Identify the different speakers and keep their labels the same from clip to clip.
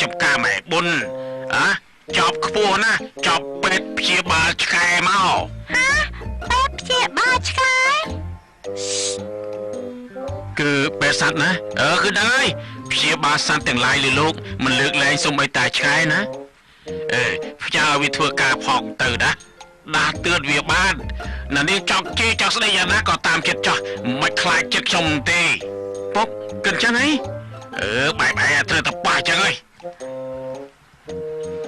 Speaker 1: จับกาแม่บุญจอบขบวนนะจอบเป็ดเพียบาชายเมา
Speaker 2: ฮะเป็ดเพียบาชาย
Speaker 1: คือเป็ดสัตว์นะคือได้เพียบาสัตว์แต่งลายเลยลูกมันเลือกแรงสมัยตายชายนะพระเจ้าวิทยการพองตื่นนะดาเตือนเวียบ้านนั่นนี่จอกเจจอกสลายนะก็ตามเจ็ดจ่อไม่คลายเจ็ดชมตีปุ๊บกันจังไงใบเธอตะป่าจังเลย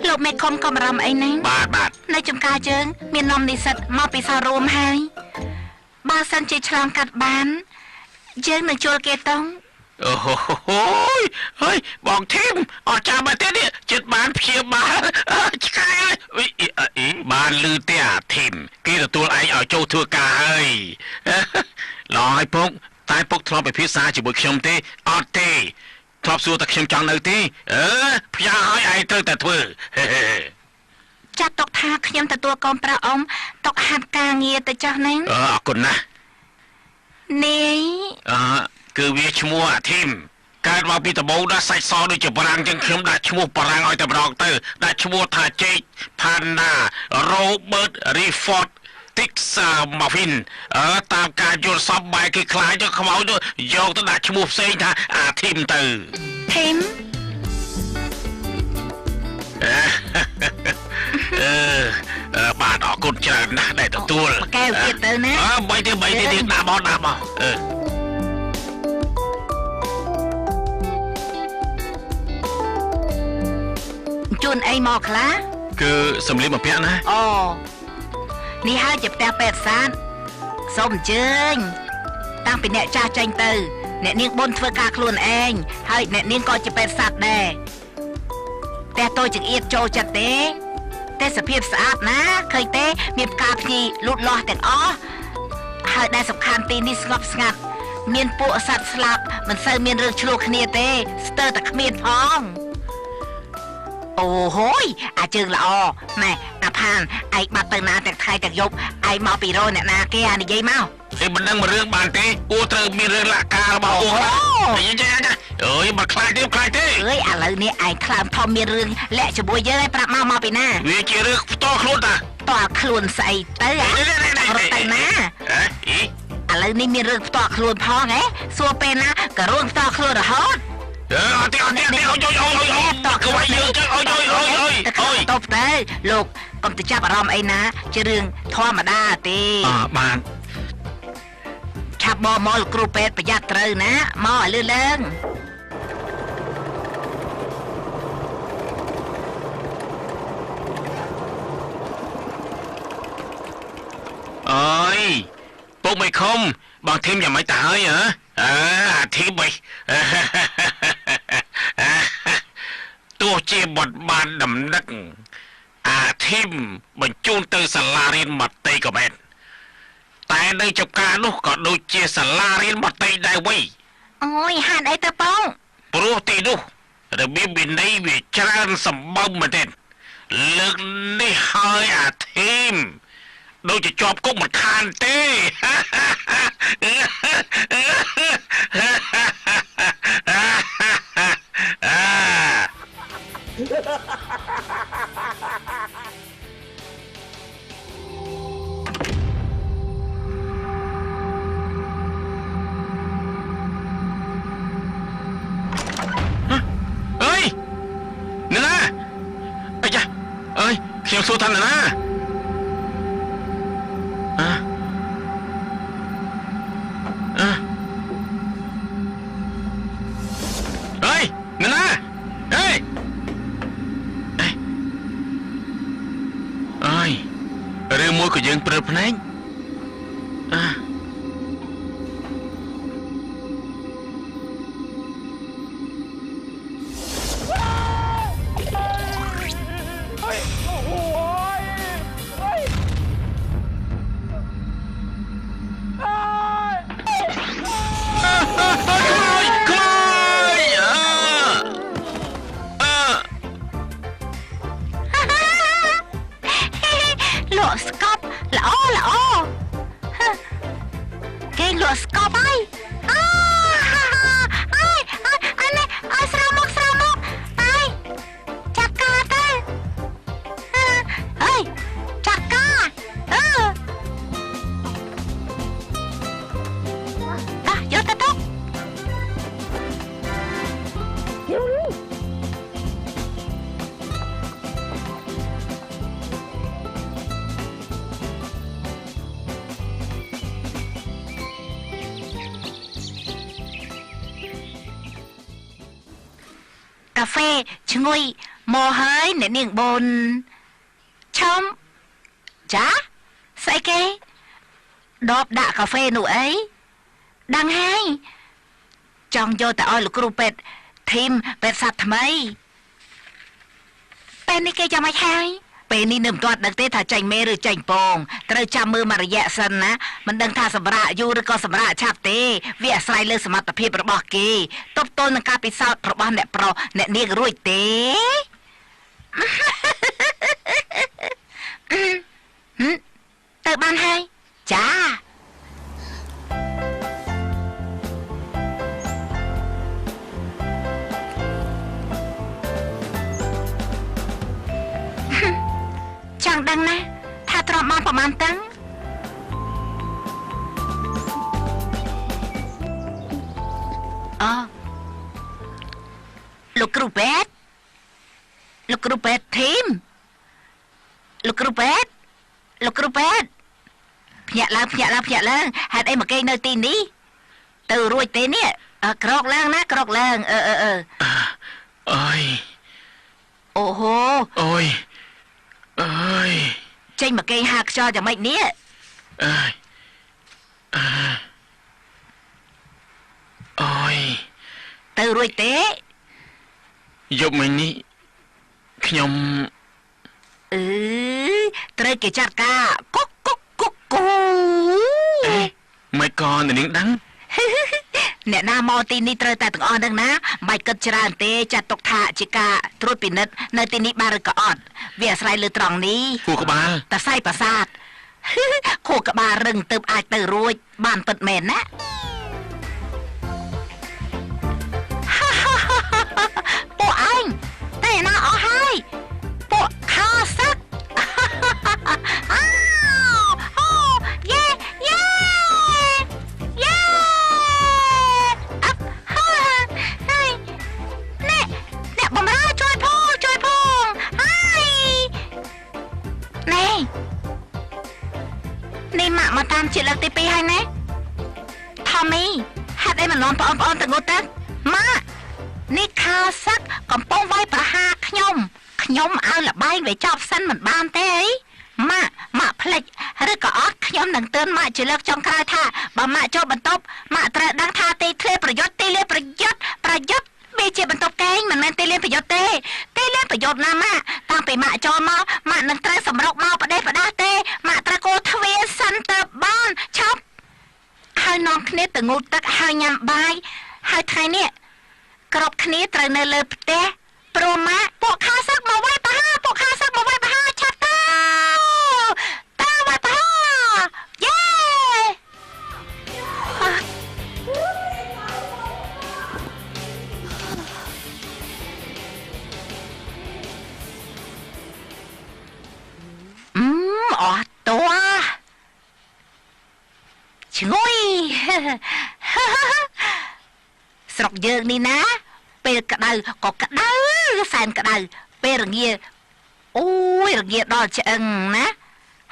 Speaker 2: ลูกไม่คมกำรำไอ้นั่ง
Speaker 1: บาด
Speaker 2: ในจุ่มกาเจิงมีนมนิสัตมาปีศาจรวมให้บาสันจีฉลองกัดบานเจิงหนึ่งโจลเกตง
Speaker 1: โอ้โหเฮ้ยบอกทีมออกจากมาเต้เนี่ยจุดบานเพียบานใช่บานลือเตี้ยทีมกี่ตัวไอ้เอาโจทัวกาเฮ้ยรอให้พกตายพกทรอไปพิซซ่าจิบุกชมตีออตีทรอบสู้ตะเข็มจังเลยตีพยาให้ไอ้เธอแต่เธอ
Speaker 2: จัดตกทาขยำแต่ตัวกองประอมตกหัดกาเงียแต่เจ้านั่ง
Speaker 1: ขอบคุณนะ
Speaker 2: นี่
Speaker 1: คือวิชมัวทีมการว่าปีตะโบได้ใส่ซอด้วยจับปรังจังเข้มได้ชมัวปรังอ้อยแต่บรองเตอร์ได้ชมัวทาเจพานาโรเบิร์ตรีฟอร์ดติกซามาฟินตามการโยนซับใบคือคล้ายจะขมเอาด้วยโยกตั้งแต่ชมัวเซนท่าทีมเตอร์
Speaker 2: ทีม
Speaker 1: บาดออกกุญแจนะได้ตัว
Speaker 2: แก้วเกียร์เตอร์นะ
Speaker 1: ใบเดียวดาบอ
Speaker 2: จุนไอหมอกละ
Speaker 1: คือสำลีมาเปียนะ
Speaker 2: อ๋อนี่ฮะจะแต่เป็ดซานส้มเจิงตั้งเป็นเนจ่าใจเตอร์เนนิ่งบนเฟือกาคลุนเองให้เนนิ่งก็จะเป็นสัตว์แดแต่ตัวจึงเอียดโจจัดเต้แต่สภาพสะอาดนะเคยเต้มีกาพีลุดลอแต่อ้อให้ได้สำคัญตีนี่สงบสงัดเมียนปูสัตว์สลับมันเซอร์เมียนเรื่องชลูคเนียเต้สเตอร์ตะเมียนพองโอ้โหอาจึงละอ้อแม่อาพานไอ้มาเติมนาแต่ไทยแต่ยบไอ้มาปีโรเนี่ยนาแกนี่ยัยเมา
Speaker 1: มันนั่งมาเรื่องบานเต้กูเติมมีเรื่องละกาเบาโอ้ยยังมาคลายเต้
Speaker 2: อะไรเนี่ยไอ้คลามทอมมีเรื่องและจะบวยเยอะปรับมาปีหน้า
Speaker 1: วิจิเรื่องต่อคลุน
Speaker 2: ต่อคลุนใส่เต้รถไตนะอะไรนี่มีเรื่องต่อคลุนพอไงสัวเป็นนะกระรุ่งต่อคลุนฮอต
Speaker 1: ต่อคือว่าเยอะจัง
Speaker 2: ตบเต้ลูกกำติจับอารมณ์ไอ้นะจะเรื่องทอมาได้ตี
Speaker 1: บาน
Speaker 2: ชับบอมอลกรูเป็ดประหยัดเตยนะมอเลื่อง
Speaker 1: พวกไม่คมบางทีมยังไม่ตายเหรอทีมไปตัวเจ็บบทบาทดำนักทีมบรรจุเตอร์สลารินมัดเตยกับแมนแต่ในจับการลูกก็ดูเจสลารินมัดเตยได้ไว้
Speaker 2: โอ้ยหันไอตะป้อง
Speaker 1: โปรตีดูระเบียบบินในวิจารณ์สมบัติมาเด่นเลิกได้ให้ทีมดูจะจอบกุ๊กมันคานเต้นี่นะไอ้จ้ะเขียวสู้ทันนะนั่นนะเรื่องมวยก็ยังเปิดพนัง
Speaker 2: สกอปละอ้อ កាហ្វេឈ្ងុយមកហើយអ្នកនាងបនឆំចាស្អីគេដបដាក់កាហ្វេនោះអីដឹងហើយចង់យកទៅឲ្យលោកគ្រូពេទ្យធីមពេទ្យសត្វថ្មីពេលនេះគេចាំមិនហើយពេលនេះនៅមិនទាន់ដឹងទេថាចាញ់មេឬចាញ់ពងត្រូវចាំមើលមួយរយៈសិនណាមិនដឹងថាសម្រាប់យូរឬក៏សម្រាប់ឆាប់ទេវាអាស្រ័យលើសមត្ថភាពរបស់គេទប់ទល់នឹងការពិសោធន៍របស់អ្នកប្រុសអ្នកនាងរួចទេទៅបានហើយចាចង់ដឹងណាថាទ្រាំបានប្រមាណតឹងលោកគ្រូពេទ្យលោកគ្រូពេទ្យធីមលោកគ្រូពេទ្យលោកគ្រូពេទ្យភ្ញាក់ឡើងហេតុអីមកគេនៅទីនេះទៅរួចទេនេះក្រោកឡើងណាក្រោកឡើង
Speaker 1: អើយ
Speaker 2: អូហូ
Speaker 1: អូយ
Speaker 2: ចេញមកគេហាខ្យល់យ៉ាងម៉េចនេះ
Speaker 1: អូយ
Speaker 2: ទៅរួចទេ
Speaker 1: យប់មិញនេះខ្ញុំ
Speaker 2: ត្រូវគេចាត់ការកុក
Speaker 1: មិនក៏នាងដឹង
Speaker 2: អ្នកណាមកទីនេះត្រូវតែទាំងអស់នឹងណាមិនគិតច្រើនទេចាត់ទុកថាជាការត្រួតពិនិត្យនៅទីនេះបានឬក៏អត់វាអាស្រ័យលើត្រង់នេះ
Speaker 1: ខួរក្បាល
Speaker 2: តសៃប្រាសាទខួរក្បាលរឹងទៅអាចទៅរួចបានពិតមែនណាពួកឯងតែណាអស់ហើយពួកខាសឹកមកតាមជាលើកទី2ហើយណាថមមីហេតុអីមិននាំបងប្អូនទៅងូតទៅម៉ានេះខាសឹកកំពុងវាយប្រហារខ្ញុំឲ្យលបែងវាចប់សិនមិនបានទេអីម៉ាក់ផ្លិចឬក៏អត់ខ្ញុំនឹងទឿនម៉ាក់ជាលើកចុងក្រោយថាបើម៉ាក់ចូលបន្ទប់ម៉ាក់ត្រូវដឹងថាទីធ្លាប្រយុទ្ធវាជាបន្ទប់កេងមិនមែនទីលានប្រយុទ្ធទេទីលានប្រយុទ្ធណាម៉ាក់តាំងពីម៉ាក់ចូលមកម៉ាក់នឹងត្រូវសម្រុកមកប្រទេសផ្ដាស់ទេម៉ាក់ត្រូវកោទ្វារសិនទៅបានឈប់ហើយនាំគ្នាទៅងូតទឹកហើយញ៉ាំបាយហើយថ្ងៃនេះគ្រប់គ្នាត្រូវនៅលើផ្ទះព្រោះម៉ាក់ពួកខាសឹកមកវាយប្រហារឆាប់ទៅវាយប្រហារយេអត់តួឈ្ងុយស្រុកយើងនេះណាពេលក្តៅក៏ក្តៅសែនក្តៅពេលរងាអូយរងាដល់ឆ្អឹងណា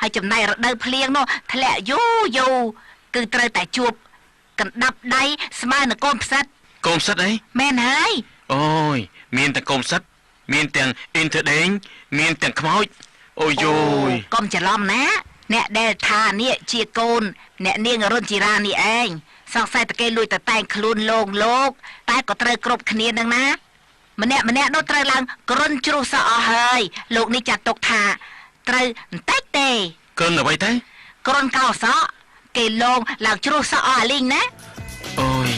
Speaker 2: ហើយចំណែករដូវភ្លៀងនោះធ្លាក់យូរគឺត្រូវតែជួបកណ្ដាប់ដៃស្មើនឹងកូនផ្សិត
Speaker 1: អី
Speaker 2: មែនហើយ
Speaker 1: អូយមានទាំងកូនផ្សិតមានទាំងអ៊ីនធឺដេងមានទាំងខ្មោចអូយយោ
Speaker 2: យកុំច្រឡំណាអ្នកដែលថានេះជាកូនអ្នកនាងអរុនជីរានេះឯងសង្ស័យតែគេលួចទៅតែងខ្លួនលោកតែក៏ត្រូវគ្រប់គ្នានឹងណាម្នាក់នោះត្រូវឡើងគ្រុនជ្រុះសអស់ហើយលោកនេះចាត់ទុកថាត្រូវបន្តិចទេ
Speaker 1: គ្រុនអ្វីទេ
Speaker 2: គ្រុនកោសក់គេលងឡើងជ្រុះសអស់អាលីងណា
Speaker 1: អូយ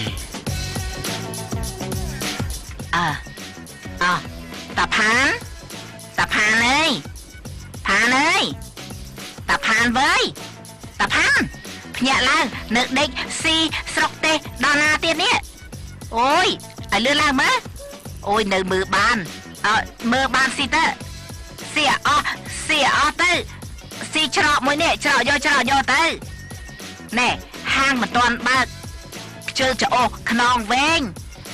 Speaker 2: តាផានអើយផានអើយតាផានវើយតាផានភ្ញាក់ឡើងនៅដេកស៊ីស្រុកទេសដល់ណាទៀតនេះអូយឲ្យលឿនឡើងមើលអូយនៅមើលបានមើលបានស៊ីទៅស៊ីអស់ទៅស៊ីច្រកមួយនេះច្រកយកទៅណែហាងមិនទាន់បើកខ្ជិលច្អូសខ្នងវែង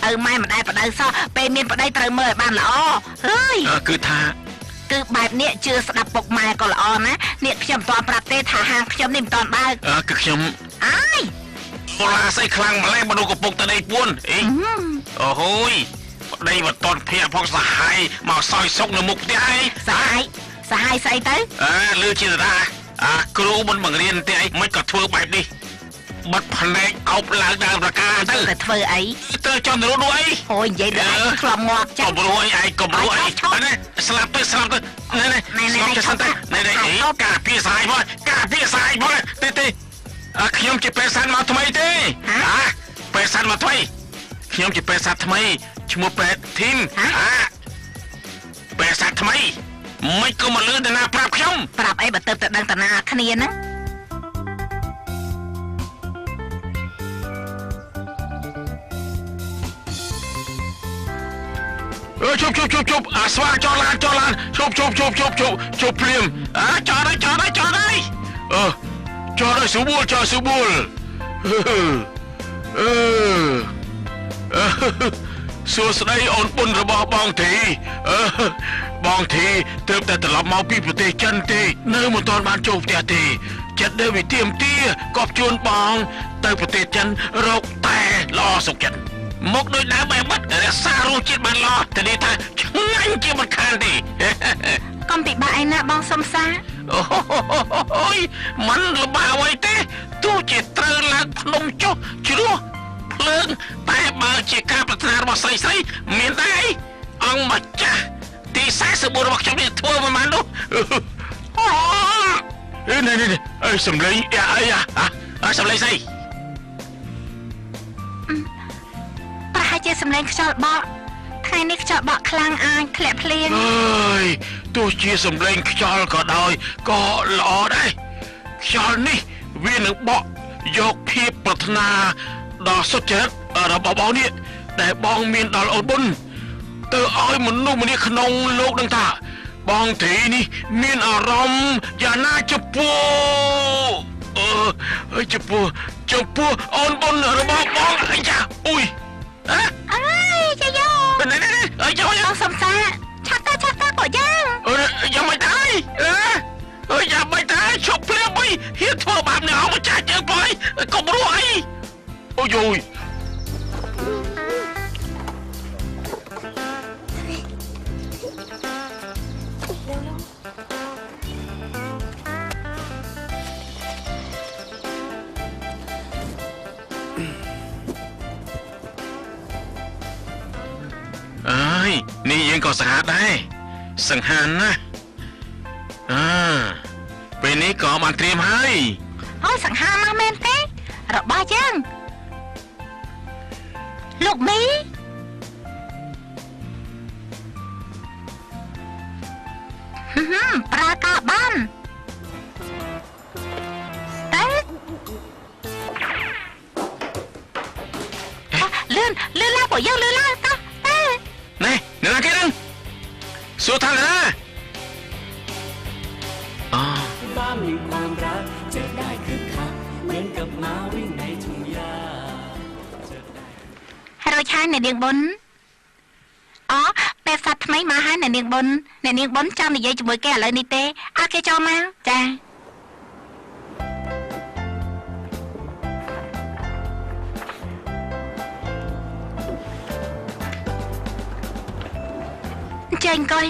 Speaker 2: ឪម៉ែមិនដែលប្តៅសោះពេលមានប្តីត្រូវមើលឲ្យបានល្អហើយគឺបែបនេះជឿស្ដាប់ពុកម៉ែក៏ល្អណានេះខ្ញុំមិនទាន់ប្រាប់ទេថាហាងខ្ញុំនេះមិនទាន់បើក
Speaker 1: គឺខ្ញុំ
Speaker 2: អើយ
Speaker 1: បលាស្អីខ្លាំងម្ល៉េះមនុស្សកំពុងតែដេកពួនអីអូហូយ ប្តីមិនតន់ភ័យផងសហ័យមកសោយសុកនៅមុខផ្ទះអី
Speaker 2: សហ័យស្អីទៅ
Speaker 1: លឺជាតាគ្រូមិនបង្រៀនទេអីមិនក៏ធ្វើបែបនេះបាត់ភ្នែកអោបឡើងដើមប្រការទៅ
Speaker 2: ទៅធ្វើអី
Speaker 1: ទៅចង់ទៅនោះអី
Speaker 2: អូយនិយាយដល់ឯងខ្លាំងាប់ចា
Speaker 1: កុំរួយឯងកុំរួយនេះស្លាប់ទៅស្លាប់ទៅនេះស្លាប់ទៅស្លាប់ទៅនេះការពារសាយមកការពារសាយមកទេខ្ញុំជាពេទ្យសាស្ត្រមកថ្មីទេពេទ្យសាស្ត្រមកថ្មីខ្ញុំជាពេទ្យសាស្ត្រថ្មីឈ្មោះពេទ្យធីមពេទ្យសាស្ត្រថ្មីមិនក៏មកលឺតាណាប្រាប់ខ្ញុំ
Speaker 2: ប្រាប់អីបើទៅដឹងតាណាគ្នាណា
Speaker 1: ជប់អាស្វាចោលឡានជប់ភ្លាមចោលហើយចោលហើយស៊ូបួលសួស្ដីអូនបុនរបស់បងធីបងធីទើបតែត្រឡប់មកពីប្រទេសចិនទេនៅមិនទាន់បានចូលផ្ទះទេចិត្តដែលវិទាមទាក៏ជួនបងទៅប្រទេសចិនរកតែល្អសុខចិត្តមកដោយដើមបែបបាត់រក្សារសជាតិបានល្អតែនេះថាឆ្ងាញ់ជាមិនខានទេ
Speaker 2: កុំពិបាកឯណាបងសំសា
Speaker 1: អូយมันលំបាកអ្វីទេទោះជាត្រូវឡើងភ្នំចុះជ្រោះភ្លើងតែបើជាការប្រាថ្នារបស់ស្រីមានដែរអង្គម្ចាស់ទី44របស់ខ្ញុំនេះធ្វើប្រហែលនោះនេះអើសំឡេងសំឡេងស្អី
Speaker 2: ប្រហែលជាសំឡេងខ្យល់បក់ថ្ងៃនេះខ្យល់បក់ខ្លាំងអាចធ្លាក់ភ្លៀង
Speaker 1: អើយទោះជាសំឡេងខ្យល់ក៏ដោយក៏ល្អដែរខ្យល់នេះវានឹងបក់យកភាពប្រាថ្នាដ៏សុចរិតរបស់បងនេះដែលបងមានដល់អូនបុនទៅឲ្យមនុស្សម្នាក្នុងលោកនឹងថាបងធីនេះមានអារម្មណ៍យ៉ាងណាចំពោះចំពោះអូនបុនរបស់បងអីចាអុយ
Speaker 2: អើយចាយោ
Speaker 1: នេះអើយ
Speaker 2: បងសំសាឆាប់ទៅពួកយើង
Speaker 1: យ៉ាងមិនដែរយ៉ាងមិនដែរឈប់ភ្លាមអីហ៊ានធ្វើបាបនឹងអង្គម្ចាស់យើងបងកុំរស់អីអូយយនេះយើងក៏ស្អាតដែរសង្ហានណាពេលនេះក៏បានត្រៀមហើយ
Speaker 2: អូយសង្ហាណាស់មែនទេរបស់យើងលោកមីប្រើការបានតែលឿនឡើងពួកយើងលឿនឡើងតោះ
Speaker 1: នេះនៅណាគេនឹងសួរថាណា
Speaker 3: บ้านมีความรักจะได้คึกคักเหมือนกับม้าวิ่งในทุ่งหญ้า
Speaker 2: រួចហើយអ្នកនាងបុនពេលសត្វថ្មីមកហើយអ្នកនាងបុនចង់និយាយជាមួយគេឥឡូវនេះទេឲ្យគេចូលមកចាចេញកុយ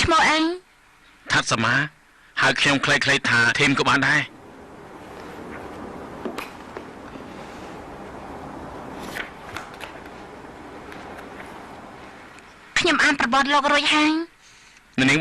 Speaker 2: ឈ្មោះអី
Speaker 1: ថាត់សមាហៅខ្ញុំខ្លីៗថាធីមក៏បានដែរ
Speaker 2: ខ្ញុំអានប្រវត្តិលោករួចហើយ
Speaker 1: នាង